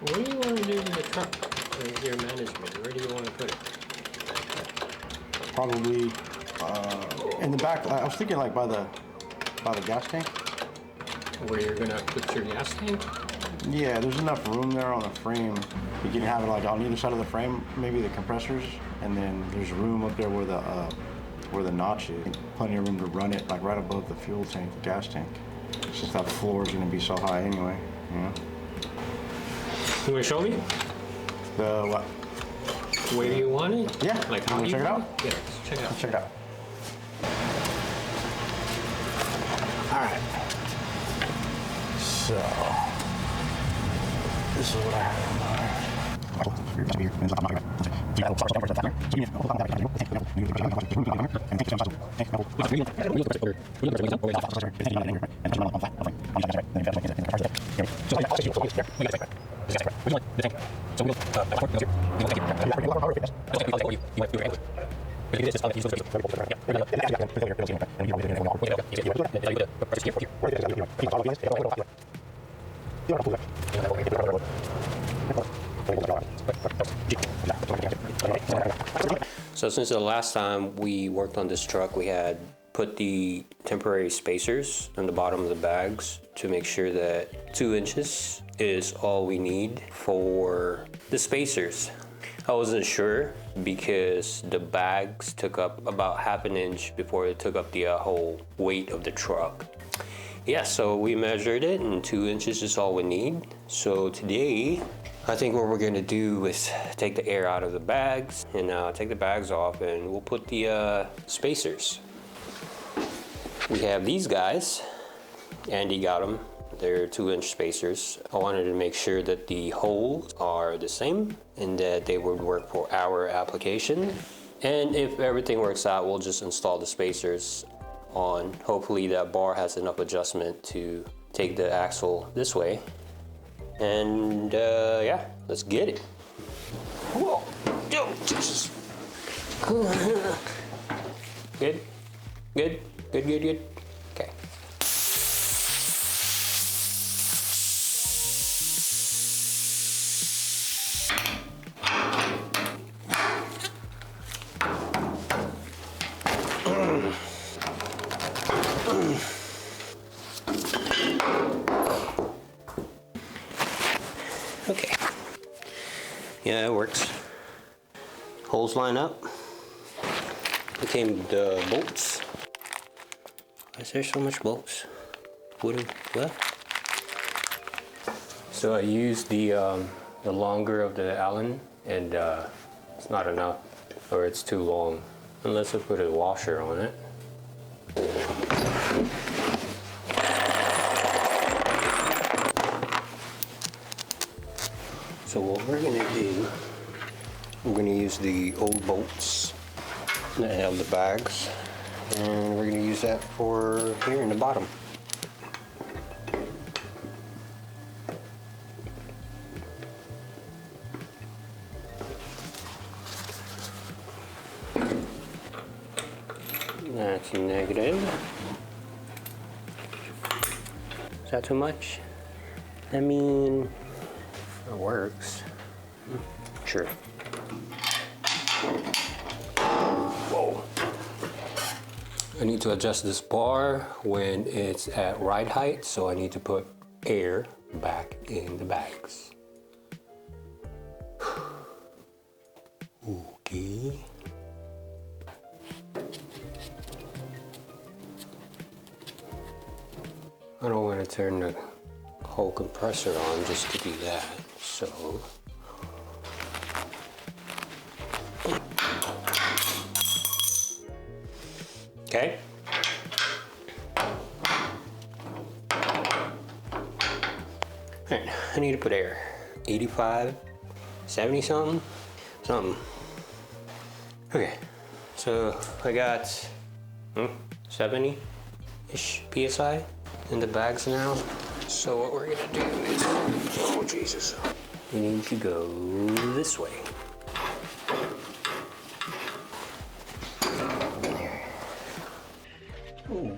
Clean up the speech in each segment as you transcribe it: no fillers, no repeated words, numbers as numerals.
What do you want to do to the truck? Your management, where do you want to put it? Probably in the back. I was thinking like by the gas tank. Where you're gonna put your gas tank? Yeah, there's enough room there on the frame. You can have it like on either side of the frame, maybe the compressors, and then there's room up there where the notch is. Plenty of room to run it like right above the fuel tank, the gas tank. Since that floor is gonna be so high anyway, you know. You want to show me? The what? Where do you want it? Yeah. Like how do you check it out? want it? Yeah, let's check it out. Let's check it out. All right. So this is what I have in mind. So since the last time we worked on this truck, we had put the temporary spacers on the bottom of the bags to make sure that 2 inches is all we need for the spacers. I wasn't sure because the bags took up about ½ an inch before it took up the whole weight of the truck. Yeah, so we measured it and 2 inches is all we need. So today, I think what we're gonna do is take the air out of the bags and take the bags off, and we'll put the spacers. We have these guys. Andy got them. They're 2-inch spacers. I wanted to make sure that the holes are the same and that they would work for our application. And if everything works out, we'll just install the spacers on. Hopefully that bar has enough adjustment to take the axle this way. And yeah, let's get it. Whoa, oh, Jesus. Good, good, good, good, good. Okay. Okay. Yeah, it works. Holes line up. It came the bolts. Why is there so much bolts? Wooden, what? So I used the longer of the Allen, and it's not enough, or it's too long, unless I put a washer on it. So what we're gonna do, we're gonna use the old bolts that have the bags, and we're gonna use that for here in the bottom. That's negative. Is that too much? I mean, it works. Sure. Whoa. I need to adjust this bar when it's at ride height, so I need to put air back in the bags. Okay. I don't want to turn the whole compressor on just to do that, so. Okay. Alright, I need to put air. 85, 70 something? Something. Okay, so I got 70-ish PSI in the bags now. So what we're gonna do is, oh Jesus, we need to go this way. There. Ooh.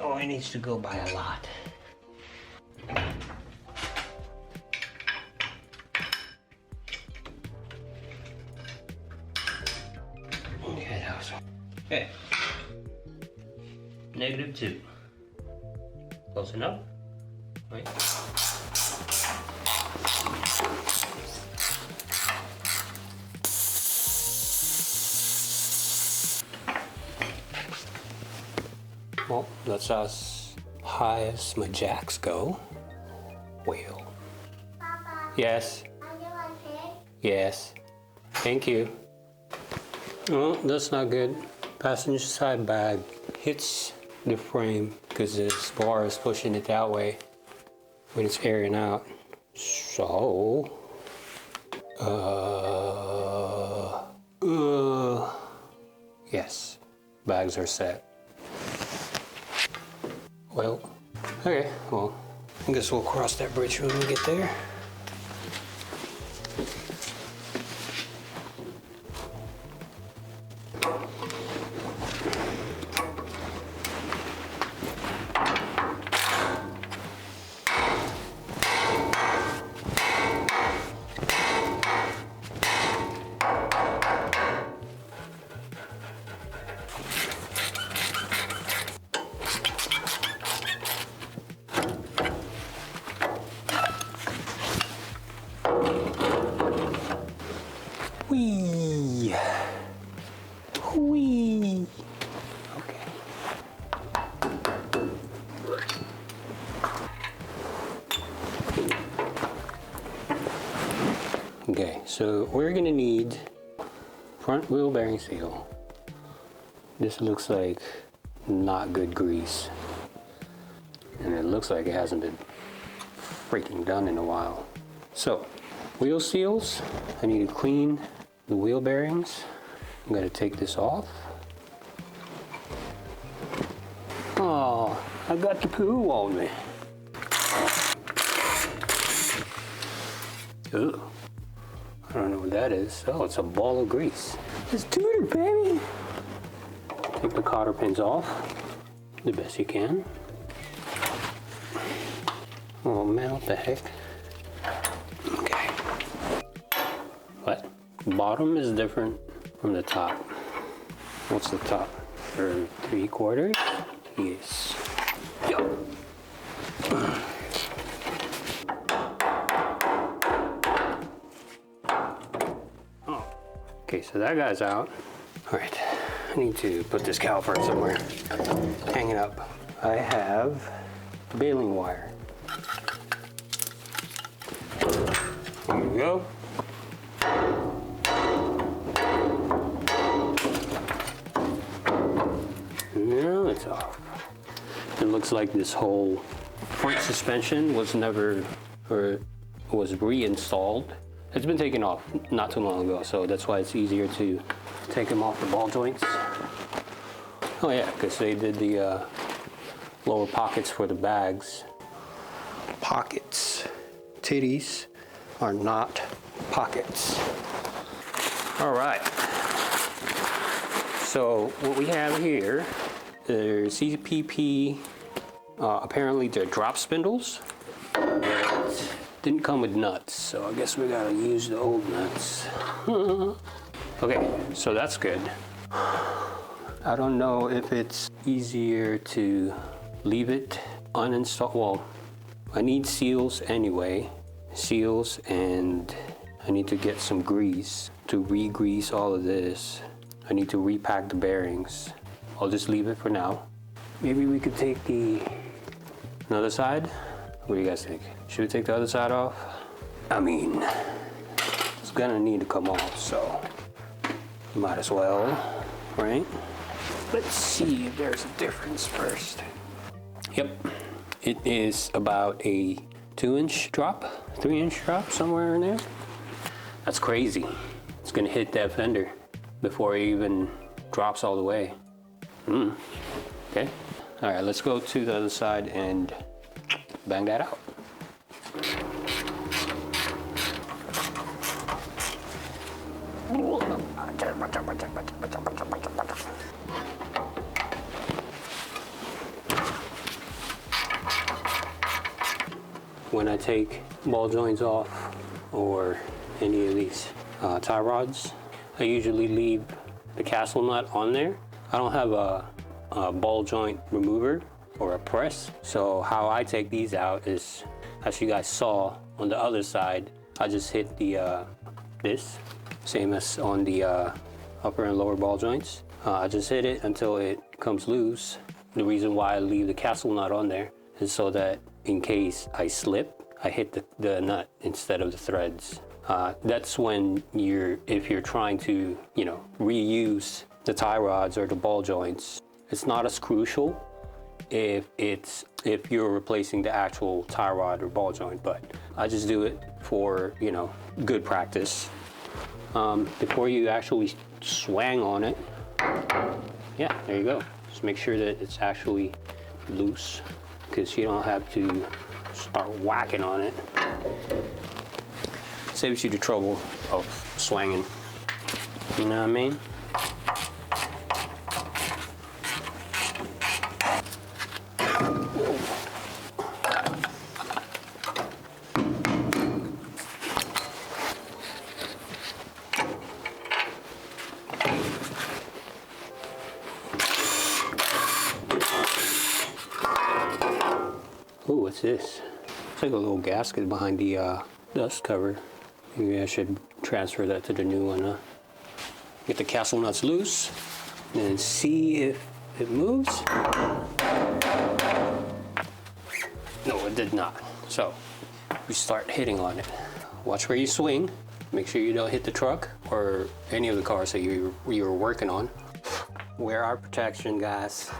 Oh, it needs to go by a lot. -2. Close enough? Right. Well, that's as high as my jacks go. Well. Papa, Yes. are you okay? Yes. Thank you. Oh, that's not good. Passenger side bag hits the frame because this bar is pushing it that way when it's airing out. So, yes, bags are set. Well, okay, well, I guess we'll cross that bridge when we get there. Whee! Whee! Okay. Okay, so we're gonna need front wheel bearing seal. This looks like not good grease. And it looks like it hasn't been freaking done in a while. So, wheel seals, I need to clean the wheel bearings. I'm gonna take this off. Oh, I got the poo on me. Ugh. I don't know what that is. Oh, it's a ball of grease. It's tutor, baby. Take the cotter pins off the best you can. Oh man, what the heck? Okay. What? Bottom is different from the top. What's the top? For 3/4? Yes. Yo. Oh. Okay, so that guy's out. All right, I need to put this caliper somewhere. Hang it up. I have baling wire. There we go. Now it's off. It looks like this whole front suspension was never, or was reinstalled. It's been taken off not too long ago, so that's why it's easier to take them off the ball joints. Oh yeah, because they did the lower pockets for the bags. Pockets. Titties are not pockets. All right. So what we have here, they're CPP, apparently they're drop spindles. But didn't come with nuts, so I guess we gotta use the old nuts. Okay, so that's good. I don't know if it's easier to leave it uninstalled. Well, I need seals anyway. Seals, and I need to get some grease to re-grease all of this. I need to repack the bearings. I'll just leave it for now. Maybe we could take the another side. What do you guys think? Should we take the other side off? I mean, it's gonna need to come off, so might as well, right? Let's see if there's a difference first. Yep, it is about a 2-inch drop, 3-inch drop, somewhere in there. That's crazy. It's gonna hit that fender before it even drops all the way. Okay. All right, let's go to the other side and bang that out. When I take ball joints off or any of these tie rods, I usually leave the castle nut on there. I don't have a ball joint remover or a press. So how I take these out is, as you guys saw on the other side, I just hit the this, same as on the upper and lower ball joints. I just hit it until it comes loose. The reason why I leave the castle nut on there is so that in case I slip, I hit the nut instead of the threads. That's when if you're trying to, you know, reuse the tie rods or the ball joints, it's not as crucial if you're replacing the actual tie rod or ball joint, but I just do it for, you know, good practice. Before you actually swang on it, yeah, there you go. Just make sure that it's actually loose, because you don't have to start whacking on it. Saves you the trouble of swanging. You know what I mean? Ooh, what's this? It's like a little gasket behind the dust cover. Maybe I should transfer that to the new one, huh? Get the castle nuts loose and see if it moves. No, it did not. So we start hitting on it. Watch where you swing. Make sure you don't hit the truck or any of the cars that you were working on. Wear our protection, guys.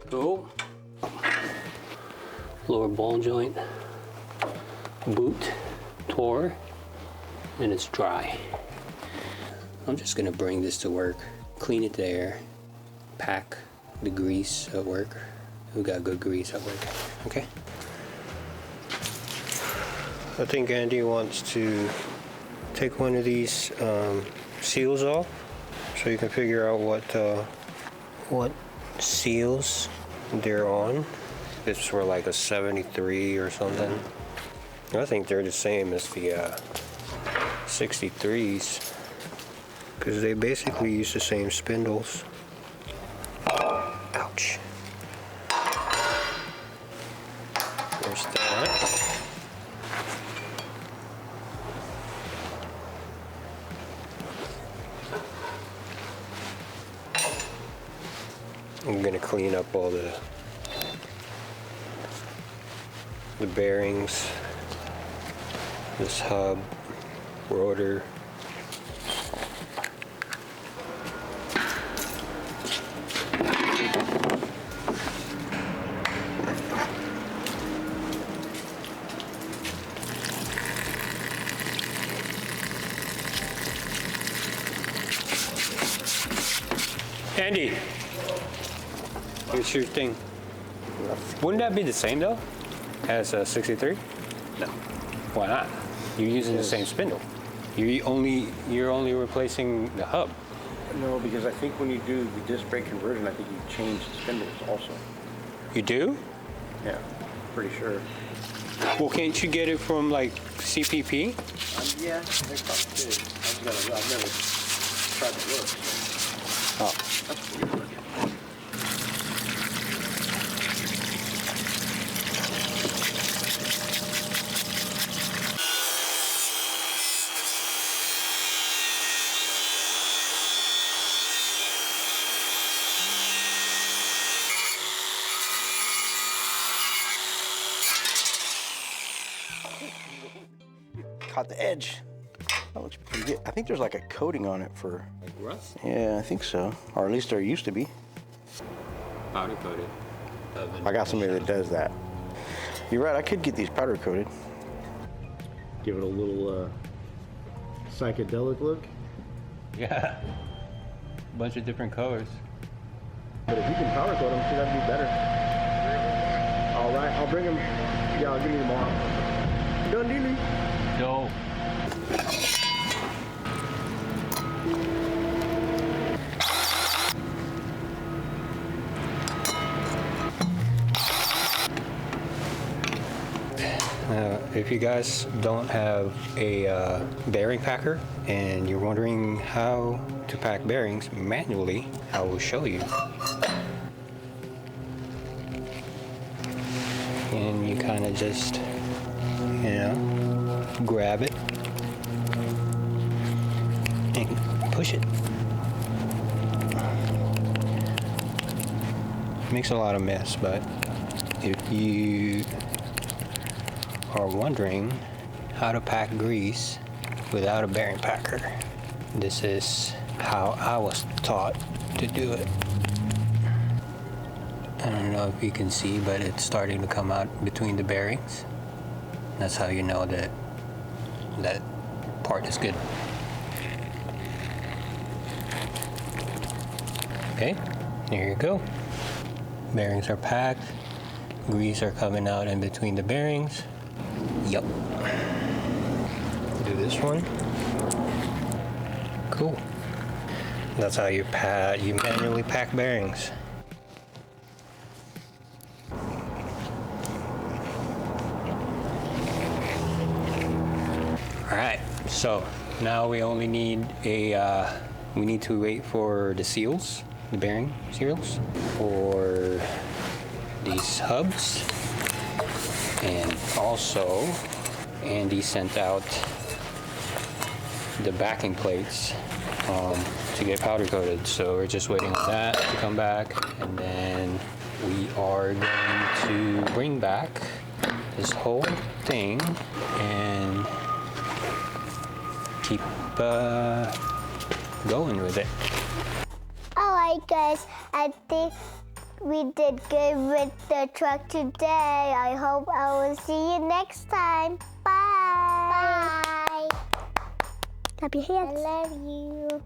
Go. Lower ball joint, boot, tore, and it's dry. I'm just gonna bring this to work, clean it there, pack the grease at work. We got good grease at work, okay? I think Andy wants to take one of these seals off so you can figure out what seals they're on. This were like a 73 or something. I think they're the same as the 63s because they basically use the same spindles. Ouch. There's that. I'm gonna clean up all the bearings, this hub, rotor. Andy, here's your thing. Wouldn't that be the same though as a 63? No. Why not? You're using the same spindle. You're only replacing the hub. No, because I think when you do the disc brake conversion, I think you change the spindles also. You do? Yeah, pretty sure. Well, can't you get it from like CPP? Yeah, they probably did. I've never tried to look. So. Oh. That's weird looking. Caught the edge. That looks pretty good. I think there's like a coating on it for... Like rust? Yeah, I think so. Or at least there used to be. Powder coated. I got somebody that does that. You're right, I could get these powder coated. Give it a little psychedelic look. Yeah. Bunch of different colors. But if you can powder coat them, see, that'd be better. All right, I'll bring them. Yeah, I'll give you tomorrow. Done dealing. No. If you guys don't have a bearing packer and you're wondering how to pack bearings manually, I will show you. And you kind of just, grab it and push it. Makes a lot of mess, but if you are wondering how to pack grease without a bearing packer, this is how I was taught to do it. I don't know if you can see, but it's starting to come out between the bearings. That's how you know that that part is good. Okay, there you go. Bearings are packed. Grease are coming out in between the bearings. Yup. Do this one. Cool. That's how you manually pack bearings. All right, so now we only need we need to wait for the seals, the bearing seals, for these hubs. And also, Andy sent out the backing plates to get powder coated. So we're just waiting on that to come back. And then we are going to bring back this whole thing and keep going with it. Alright guys, I think we did good with the truck today. I hope I will see you next time. Bye. Bye. Clap your hands. I love you.